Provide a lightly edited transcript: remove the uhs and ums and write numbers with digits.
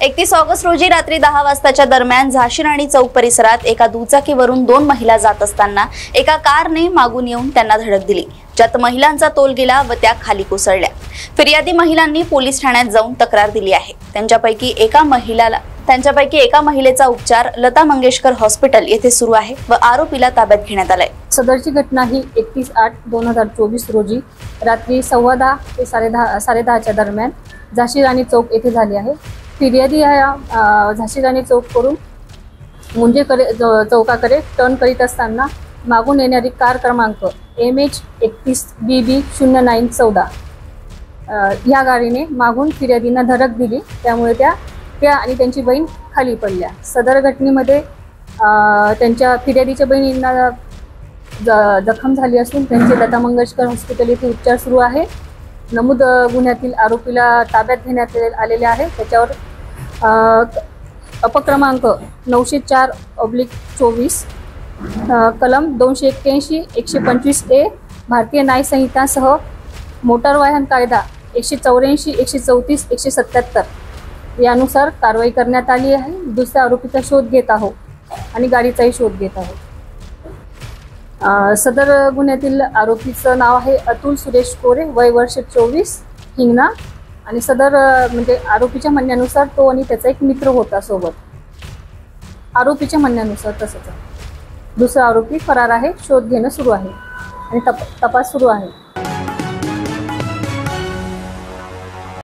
31 August रोजी रात्री 10 वाजताच्या दरम्यान झाशी राणी चौक परिसरात एका दुचाकीवरून 2 महिला जात असताना एका कारने मागून येऊन त्यांना धडक दिली, ज्यात महिलांचा तोल गेला व त्या खाली कोसळल्या। फिर्यादी महिलांनी पोलीस ठाण्यात जाऊन तक्रार दिली आहे। त्यांच्यापैकी एका महिलेचा उपचार लता मंगेशकर हॉस्पिटल येथे सुरू आहे व आरोपीला ताब्यात घेण्यात आलाय। सदरची घटना ही 31/8/2024 रोजी रात्री 10:15 ते 10:30च्या दरम्यान झाशी राणी चौक येथे झाली आहे। फिर्यादी या झाशी राणी चौक करून मुंजेकडे चौकाकडे टर्न करीत असताना मागून येणारी कार क्रमांक MH31BB0914 या गाडीने मागून फिर्यादींना धडक दिली, त्यामुळे त्या आणि त्यांची बहीण खाली पडल्या। सदर घटनेमध्ये त्यांच्या फिर्यादीच्या बहिणींना जखम झाली असून त्यांचे लता मंगेशकर हॉस्पिटल येथे उपचार सुरू आहे। नमूद गुन्ह्यातील आरोपीला ताब्यात घेण्यात आलेले आहे। त्याच्यावर अपक्रमांक 904/24 कलम 281 125A भारतीय न्याय संहितासह मोटार वाहन कायदा 184 134 177 यानुसार कारवाई करण्यात आली आहे। दुसऱ्या आरोपीचा शोध घेत आहोत आणि गाडीचाही शोध घेत आहोत। सदर गुन्ह्यातील आरोपीचं नाव आहे अतुल सुरेश कोरे, वय वर्ष 24, हिंगणा। आणि सदर म्हणजे आरोपीच्या म्हणण्यानुसार तो आणि त्याचा एक मित्र होता सोबत, आरोपीच्या म्हणण्यानुसार। तसंच दुसरा आरोपी फरार आहे, शोध घेणं सुरू आहे आणि तपास सुरू आहे।